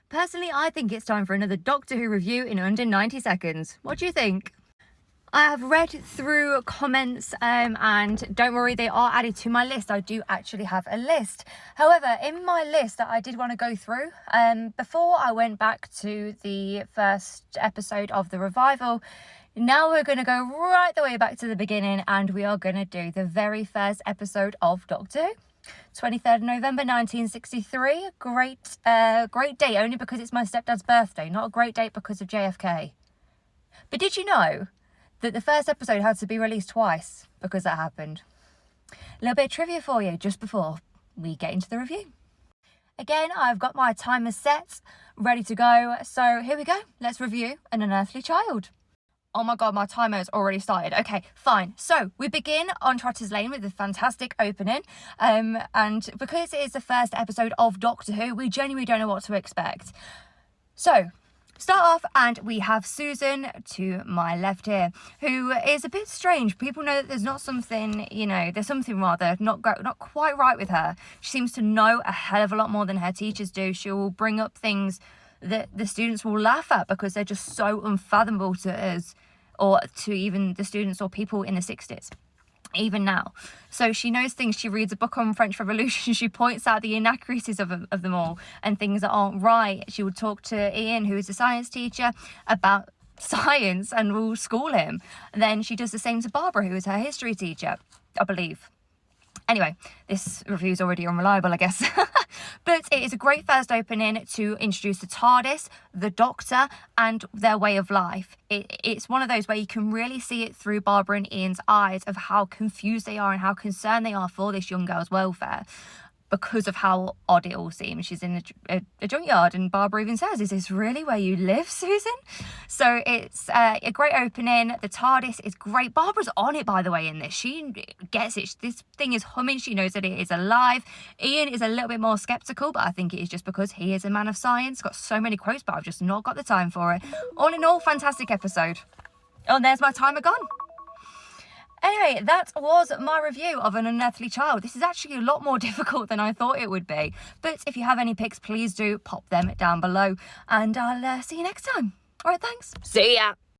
Personally, I think it's time for another Doctor Who review in under 90 seconds. What do you think? I have read through comments and don't worry, they are added to my list. I do actually have a list. However, in my list that I did want to go through, before I went back to the first episode of the revival, now we're going to go right the way back to the beginning and we are going to do the very first episode of Doctor Who. 23rd of November 1963. Great date, only because it's my stepdad's birthday, not a great date because of JFK. But did you know that the first episode had to be released twice because that happened? A little bit of trivia for you just before we get into the review. Again, I've got my timer set, ready to go. So here we go. Let's review An Unearthly Child. Oh my god, my timer has already started. Okay, fine. So we begin on Trotter's Lane with a fantastic opening. And because it is the first episode of Doctor Who, we genuinely don't know what to expect. So, start off and we have Susan to my left here, who is a bit strange. People know that there's not something, there's something rather not quite right with her. She seems to know a hell of a lot more than her teachers do. She will bring up things that the students will laugh at because they're just so unfathomable to us, or to even the students or people in the 60s, even now. So she knows things. She reads a book on French Revolution. She points out the inaccuracies of them all and things that aren't right. She would talk to Ian, who is a science teacher, about science and will school him. And then she does the same to Barbara, who is her history teacher, I believe. Anyway, this review is already unreliable, I guess. But it is a great first opening to introduce the TARDIS, the Doctor, and their way of life. It's one of those where you can really see it through Barbara and Ian's eyes of how confused they are and how concerned they are for this young girl's welfare, because of how odd it all seems. She's in a junkyard and Barbara even says, "Is this really where you live, Susan?" So it's a great opening. The TARDIS is great. Barbara's on it, by the way, in this. She gets it. This thing is humming. She knows that it is alive. Ian is a little bit more sceptical, but I think it is just because he is a man of science. Got so many quotes, but I've just not got the time for it. All in all, fantastic episode. Oh, and there's my timer gone. Anyway, that was my review of An Unearthly Child. This is actually a lot more difficult than I thought it would be. But if you have any picks, please do pop them down below. And I'll see you next time. All right, thanks. See ya.